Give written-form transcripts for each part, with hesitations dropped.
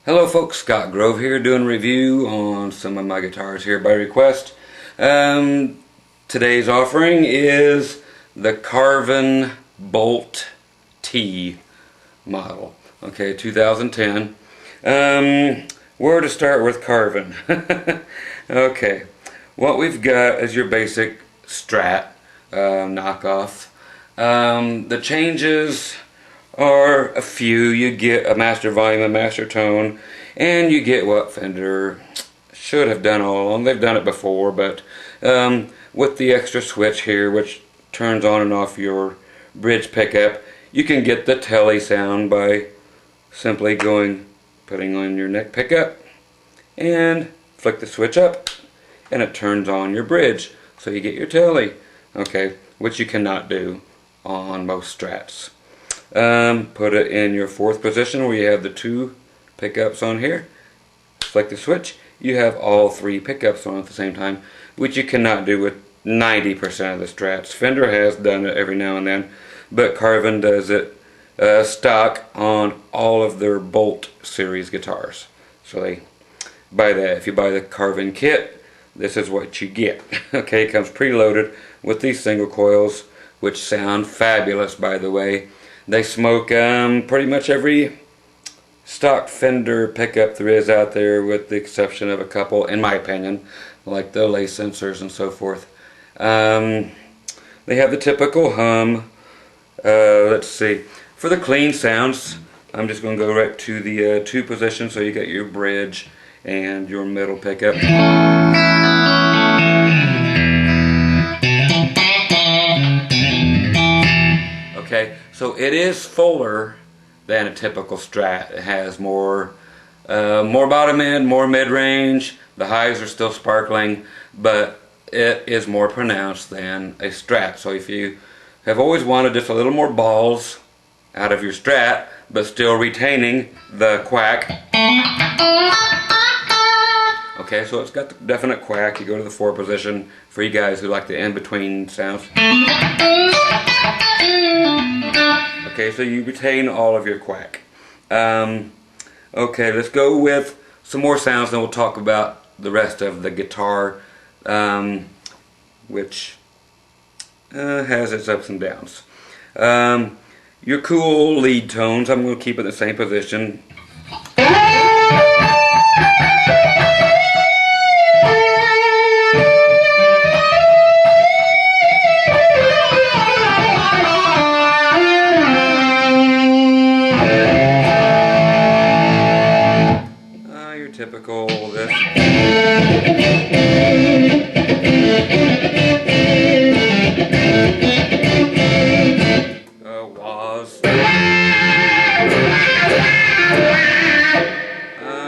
Hello folks, Scott Grove here doing a review on some of my guitars here by request. Today's offering is the Carvin Bolt T model. Okay, 2010. Where to start with Carvin? Okay, what we've got is your basic Strat knockoff. The changes are a few. You get a master volume, a master tone, and you get what Fender should have done all along. They've done it before, but with the extra switch here, which turns on and off your bridge pickup, you can get the telly sound by simply putting on your neck pickup and flick the switch up, and it turns on your bridge, so you get your telly. Okay, which you cannot do on most Strats. Put it in your fourth position where you have the two pickups on here. Flick the switch, you have all three pickups on at the same time, which you cannot do with 90% of the Strats. Fender has done it every now and then, but Carvin does it stock on all of their Bolt series guitars. So they buy that. If you buy the Carvin kit, this is what you get. Okay, it comes preloaded with these single coils, which sound fabulous, by the way. They smoke pretty much every stock Fender pickup there is out there, with the exception of a couple, in my opinion, like the lace sensors and so forth. They have the typical hum. Let's see. For the clean sounds, I'm just going to go right to the two positions, so you got your bridge and your middle pickup. Okay, so it is fuller than a typical Strat. It has more bottom end, more mid-range. The highs are still sparkling, but it is more pronounced than a Strat. So if you have always wanted just a little more balls out of your Strat, but still retaining the quack. Okay, so it's got the definite quack. You go to the 4 position for you guys who like the in-between sounds. Okay, so you retain all of your quack. Okay, let's go with some more sounds, then we'll talk about the rest of the guitar, which has its ups and downs. Your cool lead tones, I'm going to keep it in the same position. Typical this. Was.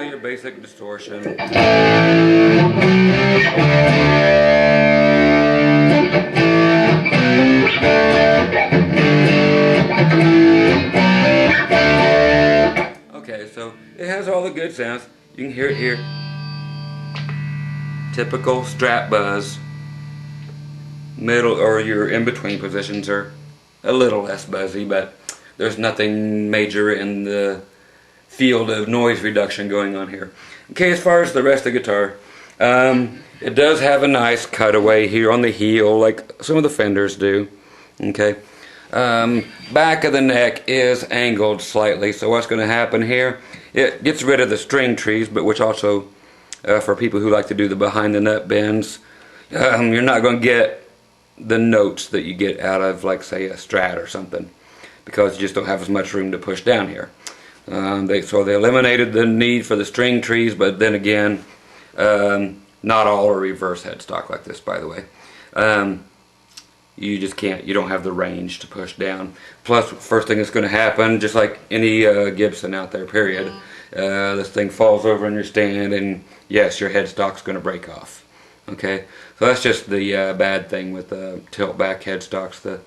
Your basic distortion. Okay, so it has all the good sounds. You can hear it here. Typical Strat buzz. Middle or your in-between positions are a little less buzzy, but there's nothing major in the field of noise reduction going on here. Okay, as far as the rest of the guitar, it does have a nice cutaway here on the heel, like some of the Fenders do. Okay. Back of the neck is angled slightly, so what's going to happen here, it gets rid of the string trees, but which also, for people who like to do the behind the nut bends, you're not going to get the notes that you get out of, like, say, a Strat or something, because you just don't have as much room to push down here. So they eliminated the need for the string trees, but then again, not all are reverse headstock like this, by the way. You just can't, you don't have the range to push down. Plus, first thing that's going to happen, just like any Gibson out there, period, this thing falls over in your stand, and yes, your headstock's going to break off. Okay, so that's just the bad thing with tilt back headstocks. The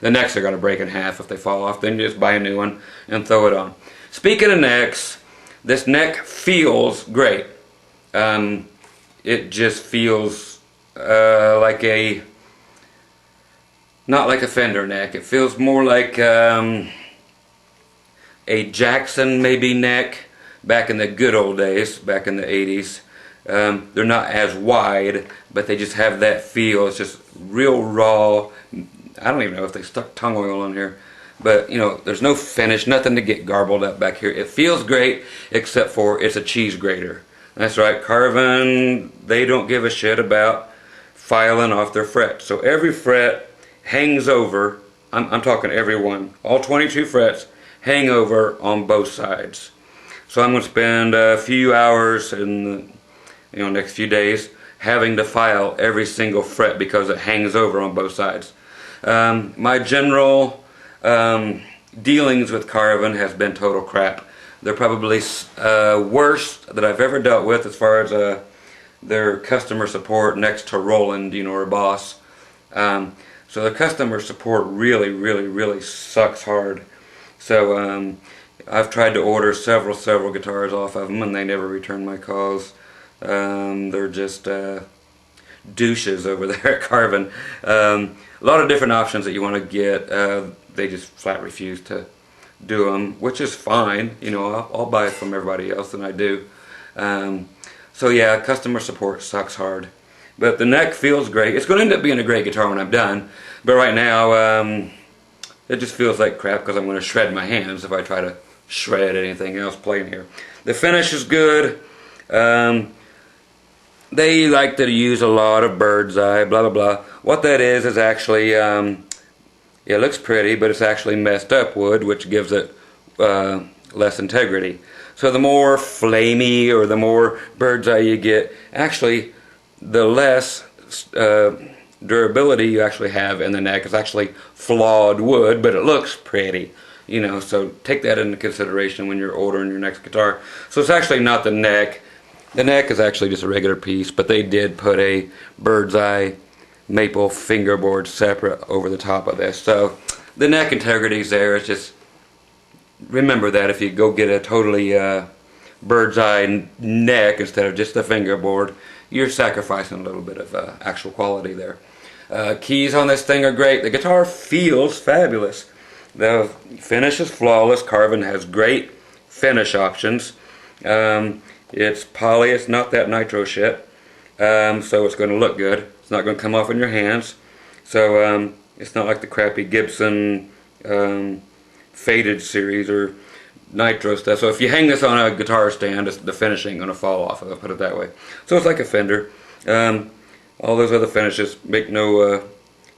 necks are going to break in half if they fall off. Then you just buy a new one and throw it on. Speaking of necks, this neck feels great. It just feels like a, not like a Fender neck. It feels more like a Jackson maybe neck, back in the good old days, back in the 80s. They're not as wide, but they just have that feel. It's just real raw. I don't even know if they stuck tongue oil on here. But, you know, there's no finish, nothing to get garbled up back here. It feels great, except for it's a cheese grater. That's right, Carvin, they don't give a shit about filing off their fret. So every fret hangs over, I'm talking every one, all 22 frets hang over on both sides. So I'm going to spend a few hours in the next few days having to file every single fret because it hangs over on both sides. My general dealings with Carvin has been total crap. They're probably worst that I've ever dealt with as far as their customer support next to Roland, or Boss. So the customer support really sucks hard. So I've tried to order several guitars off of them, and they never return my calls. They're just douches over there at Carvin. A lot of different options that you want to get. They just flat refuse to do them, which is fine. I'll buy it from everybody else, and I do. So yeah, customer support sucks hard. But the neck feels great. It's going to end up being a great guitar when I'm done. But right now, it just feels like crap because I'm going to shred my hands if I try to shred anything else playing here. The finish is good. They like to use a lot of bird's eye, blah blah blah. What that is actually, it looks pretty, but it's actually messed up wood, which gives it less integrity. So the more flamey or the more bird's eye you get, actually the less durability you actually have in the neck. It's actually flawed wood, but it looks pretty. So take that into consideration when you're ordering your next guitar. So it's actually not the neck. The neck is actually just a regular piece, but they did put a bird's eye maple fingerboard separate over the top of this. So the neck integrity is there. It's just, remember that if you go get a totally bird's eye neck instead of just the fingerboard, you're sacrificing a little bit of actual quality there. Keys on this thing are great. The guitar feels fabulous. The finish is flawless. Carvin has great finish options. It's poly. It's not that nitro shit. So it's going to look good. It's not going to come off in your hands. So it's not like the crappy Gibson faded series or nitro stuff. So if you hang this on a guitar stand, the finish ain't going to fall off, I'll put it that way. So it's like a Fender. All those other finishes make no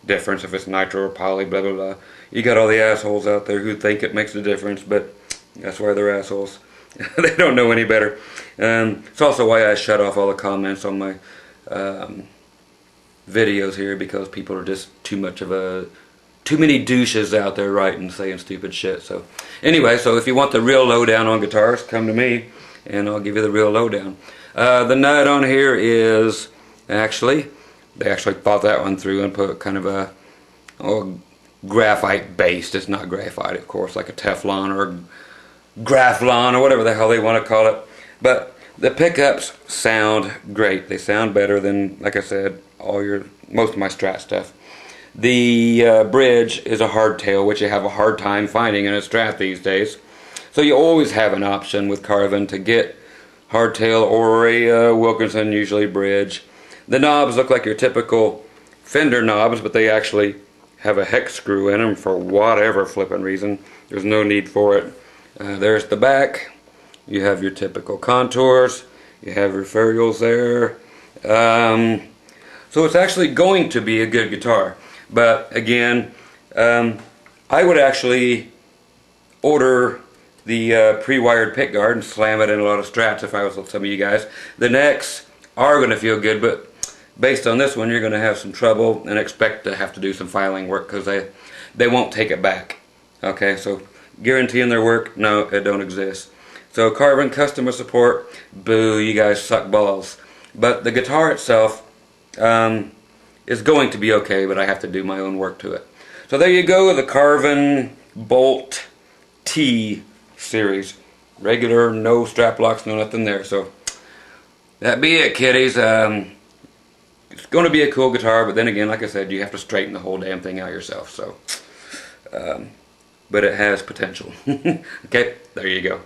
difference if it's nitro or poly, blah blah blah. You got all the assholes out there who think it makes a difference, but that's why they're assholes. They don't know any better. It's also why I shut off all the comments on my videos here, because people are just too many douches out there writing, saying stupid shit. So anyway, so if you want the real lowdown on guitars, come to me and I'll give you the real lowdown. The nut on here is they actually thought that one through and put kind of a graphite based. It's not graphite, of course, like a Teflon or Graflon or whatever the hell they want to call it. But the pickups sound great. They sound better than, like I said, most of my Strat stuff. The bridge is a hardtail, which you have a hard time finding in a Strat these days. So you always have an option with Carvin to get hardtail or a Wilkinson, usually bridge. The knobs look like your typical Fender knobs, but they actually have a hex screw in them for whatever flipping reason. There's no need for it. There's the back. You have your typical contours. You have your ferrules there. So it's actually going to be a good guitar. But again, I would actually order the pre-wired pickguard and slam it in a lot of Strats if I was with some of you guys. The necks are going to feel good, but based on this one, you're going to have some trouble and expect to have to do some filing work because they won't take it back. Okay, so guaranteeing their work, no, it don't exist. So Carvin customer support, boo, you guys suck balls. But the guitar itself is going to be okay, but I have to do my own work to it. So there you go, the Carvin Bolt T series. Regular, no strap locks, no nothing there. So that be it, kiddies. It's going to be a cool guitar, but then again, like I said, you have to straighten the whole damn thing out yourself. So, but it has potential. Okay, there you go.